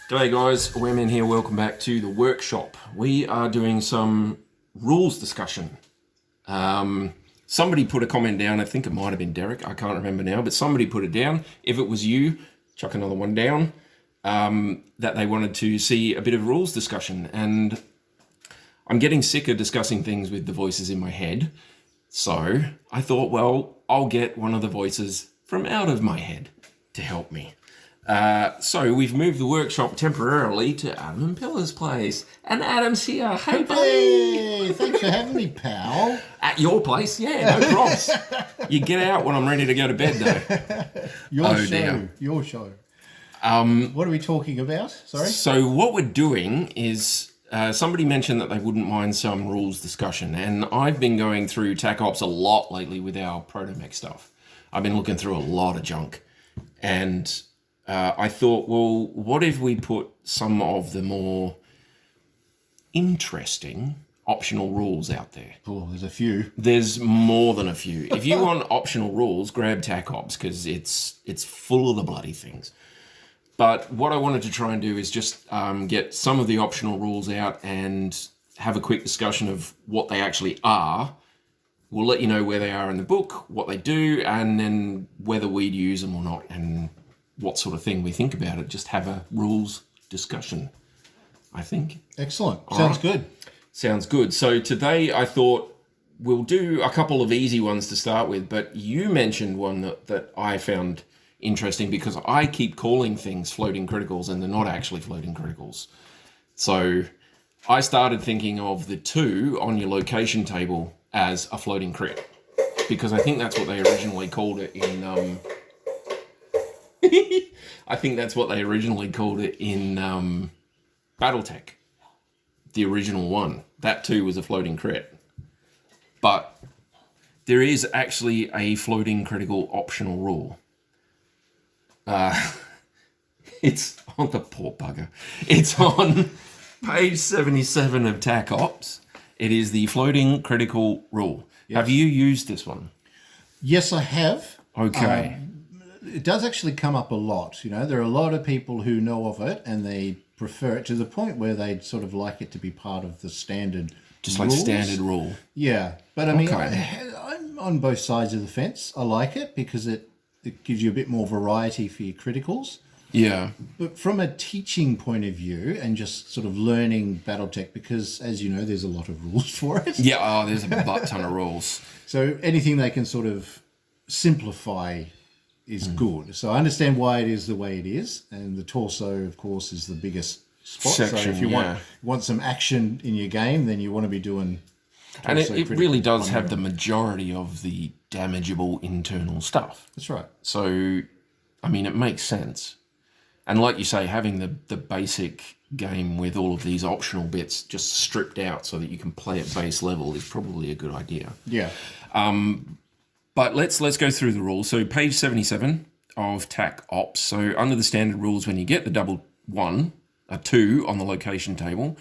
G'day guys, Wereman here, welcome back to the workshop. We are doing some rules discussion. Somebody put a comment down, I think it might have been Derek, I can't remember now, but somebody put it down. If it was you, chuck another one down, that they wanted to see a bit of rules discussion. And I'm getting sick of discussing things with the voices in my head. So I thought, well, I'll get one of the voices from out of my head to help me. So we've moved the workshop temporarily to Adam and Pilla's place. And Adam's here. Hey, buddy. Hey, thanks for having me, pal. At your place? Yeah, no props. You get out when I'm ready to go to bed, though. Your show. What are we talking about? Sorry? So what we're doing is... somebody mentioned that they wouldn't mind some rules discussion, and I've been going through TAC Ops a lot lately with our Protomech stuff. I've been looking through a lot of junk, and I thought, well, what if we put some of the more interesting optional rules out there? Oh, there's a few. There's more than a few. If you want optional rules, grab TAC Ops, because it's full of the bloody things. But what I wanted to try and do is just get some of the optional rules out and have a quick discussion of what they actually are. We'll let you know where they are in the book, what they do, and then whether we'd use them or not, and what sort of thing we think about it. Just have a rules discussion, I think. Excellent. Sounds good. Sounds good. So today I thought we'll do a couple of easy ones to start with, but you mentioned one that I found interesting because I keep calling things floating criticals and they're not actually floating criticals. So I started thinking of the 2 on your location table as a floating crit, because I think that's what they originally called it in I think that's what they originally called it in BattleTech, the original one. That 2 was a floating crit. But there is actually a floating critical optional rule. It's on the poor bugger. It's on page 77 of TAC Ops. It is the floating critical rule. Yes. Have you used this one? Yes, I have. Okay. It does actually come up a lot. You know, there are a lot of people who know of it and they prefer it to the point where they'd sort of like it to be part of the standard Just rules. like standard rule. Yeah. But I mean, Okay. I'm on both sides of the fence. I like it because it gives you a bit more variety for your criticals. Yeah. But from a teaching point of view and just sort of learning BattleTech, because as you know, there's a lot of rules for it. Yeah, there's a butt ton of rules. So anything they can sort of simplify is good. So I understand why it is the way it is. And the torso, of course, is the biggest spot. Section, so if you want some action in your game, then you want to be doing... And it really does have the majority of the damageable internal stuff. That's right. So, I mean, it makes sense. And like you say, having the basic game with all of these optional bits just stripped out so that you can play at base level is probably a good idea. Yeah. But let's go through the rules. So page 77 of TAC Ops. So under the standard rules, when you get the double 1, a 2 on the location table,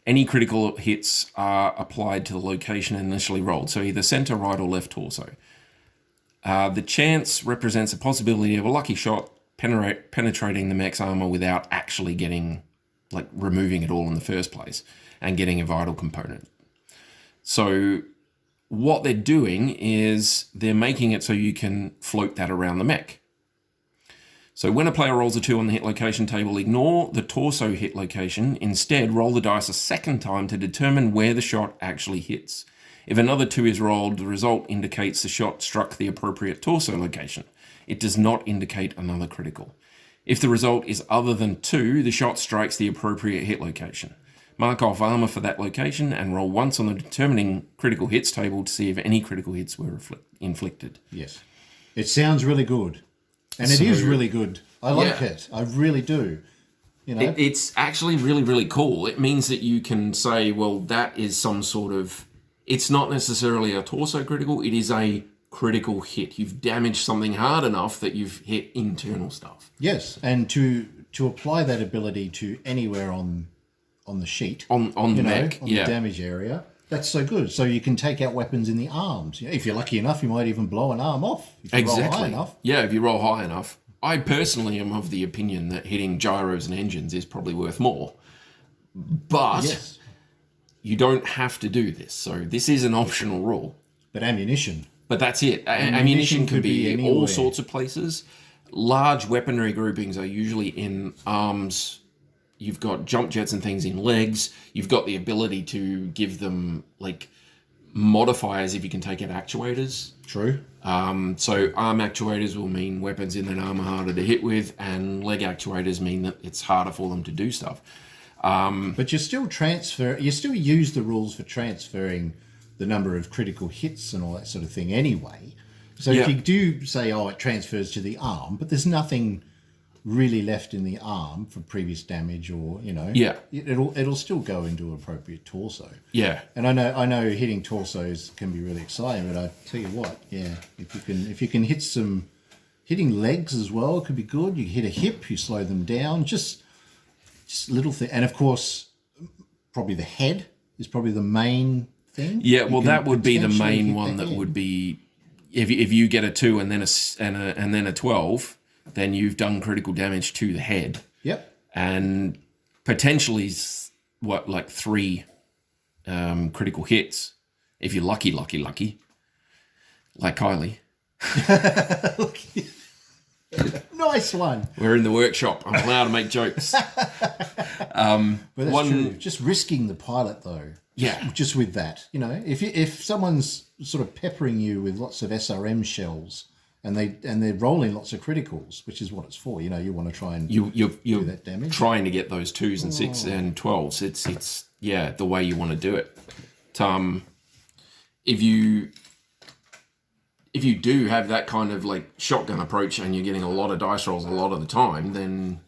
any critical hits are applied to the location initially rolled, so either center, right, or left torso. The chance represents a possibility of a lucky shot penetrating the mech's armor without actually removing it all in the first place and getting a vital component. So what they're doing is they're making it so you can float that around the mech. So when a player rolls a 2 on the hit location table, ignore the torso hit location. Instead, roll the dice a second time to determine where the shot actually hits. If another 2 is rolled, the result indicates the shot struck the appropriate torso location. It does not indicate another critical. If the result is other than 2, the shot strikes the appropriate hit location. Mark off armor for that location and roll once on the determining critical hits table to see if any critical hits were inflicted. Yes. It sounds really good. And it is really good. I like it. I really do. You know, it's actually really, really cool. It means that you can say, well, that is some sort of... It's not necessarily a torso critical. It is a critical hit. You've damaged something hard enough that you've hit internal stuff. Yes, and to apply that ability to anywhere on the sheet, on the mech, the damage area, that's so good. So you can take out weapons in the arms. If you're lucky enough, you might even blow an arm off. If you roll high enough. Yeah, if you roll high enough. I personally am of the opinion that hitting gyros and engines is probably worth more. But Yes. you don't have to do this. So this is an optional rule. But ammunition. But that's it. Ammunition can could be be anywhere. all sorts of places. Large weaponry groupings are usually in arms. You've got jump jets and things in legs. You've got the ability to give them like modifiers if you can take out actuators. True. So arm actuators will mean weapons in that arm are harder to hit with, and leg actuators mean that it's harder for them to do stuff. But you still use the rules for transferring the number of critical hits and all that sort of thing anyway. So if you do say, it transfers to the arm, but there's nothing really left in the arm for previous damage, or it'll still go into appropriate torso. Yeah. And I know hitting torsos can be really exciting, but I tell you what, if you can hitting legs as well, it could be good. You hit a hip, you slow them down, just little thing. And of course, probably the head is probably the main thing. Yeah, well, that would be the main one that would be if you get a 2 and then a 12, then you've done critical damage to the head. Yep. And potentially, 3 critical hits if you're lucky, like Kylie. Nice one. We're in the workshop. I'm allowed to make jokes. But that's true. Just risking the pilot, though. Yeah. Just with that, if someone's sort of peppering you with lots of SRM shells and they're rolling lots of criticals, which is what it's for. You want to try and you're do that damage. Trying to get those 2s and 6s and 12s. It's the way you want to do it. If you do have that kind of like shotgun approach and you're getting a lot of dice rolls a lot of the time, then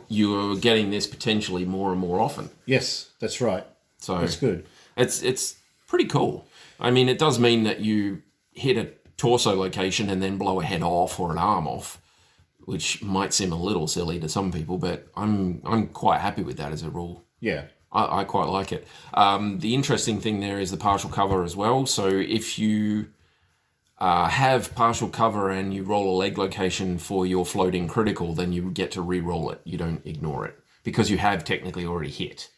you're getting this potentially more and more often. Yes, that's right. So that's good. It's pretty cool. I mean, it does mean that you hit a torso location and then blow a head off or an arm off, which might seem a little silly to some people, but I'm quite happy with that as a rule. Yeah. I quite like it. The interesting thing there is the partial cover as well. So if you have partial cover and you roll a leg location for your floating critical, then you get to re-roll it. You don't ignore it because you have technically already hit.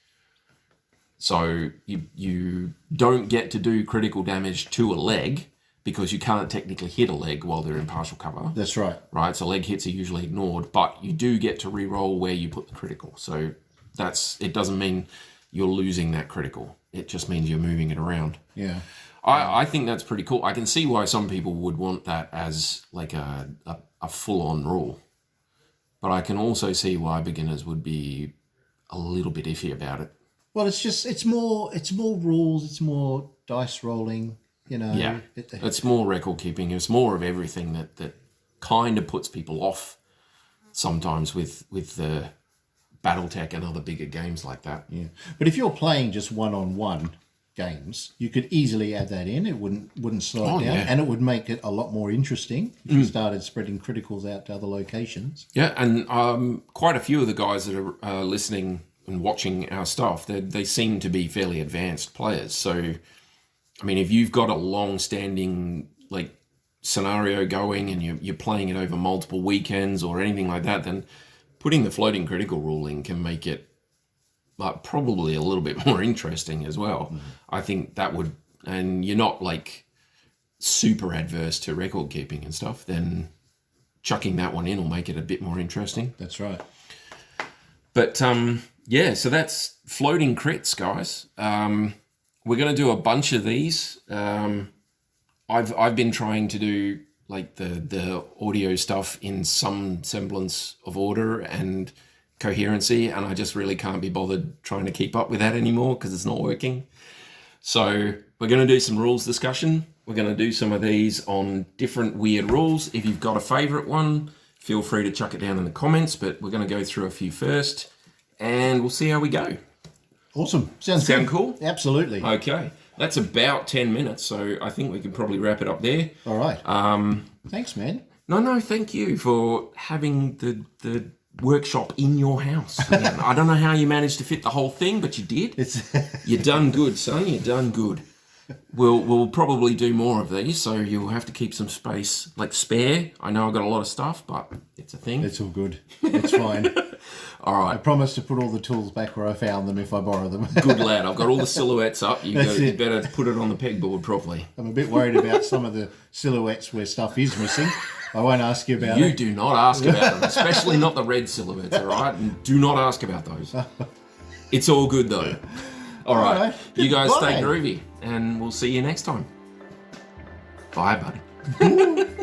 So you don't get to do critical damage to a leg because you can't technically hit a leg while they're in partial cover. That's right. Right, so leg hits are usually ignored, but you do get to re-roll where you put the critical. So it doesn't mean you're losing that critical. It just means you're moving it around. Yeah. I think that's pretty cool. I can see why some people would want that as like a full-on rule. But I can also see why beginners would be a little bit iffy about it. Well, it's more rules, it's more dice rolling, Yeah, it's more record keeping. It's more of everything that kind of puts people off sometimes with the BattleTech and other bigger games like that. Yeah, but if you're playing just one-on-one games, you could easily add that in. It wouldn't slow it down, and it would make it a lot more interesting if you started spreading criticals out to other locations. Yeah, and quite a few of the guys that are listening and watching our stuff, they seem to be fairly advanced players. So, I mean, if you've got a long-standing like scenario going and you're playing it over multiple weekends or anything like that, then putting the floating critical ruling can make it probably a little bit more interesting as well. I think that would, and you're not like super adverse to record keeping and stuff, then chucking that one in will make it a bit more interesting. That's right. But so that's floating crits, guys. We're going to do a bunch of these. I've been trying to do like the audio stuff in some semblance of order and coherency, and I just really can't be bothered trying to keep up with that anymore because it's not working. So we're going to do some rules discussion. We're going to do some of these on different weird rules. If you've got a favorite one, feel free to chuck it down in the comments, but we're going to go through a few first and we'll see how we go. Awesome. Sound good. Cool? Absolutely. Okay. That's about 10 minutes, so I think we can probably wrap it up there. All right. Thanks, man. No, thank you for having the workshop in your house. I don't know how you managed to fit the whole thing, but you did. You done good, son. You done good. We'll probably do more of these, so you'll have to keep some space, like spare. I know I've got a lot of stuff, but it's a thing. It's all good. It's fine. All I right, promise to put all the tools back where I found them if I borrow them. good lad. I've got all the silhouettes up. You That's it. better put it on the pegboard properly. I'm a bit worried about some of the silhouettes where stuff is missing. I won't ask you about You it. do not ask about them, especially not the red silhouettes, all right? And do not ask about those. It's all good, though. All right. right. You guys stay Goodbye. groovy, and we'll see you next time. Bye, buddy.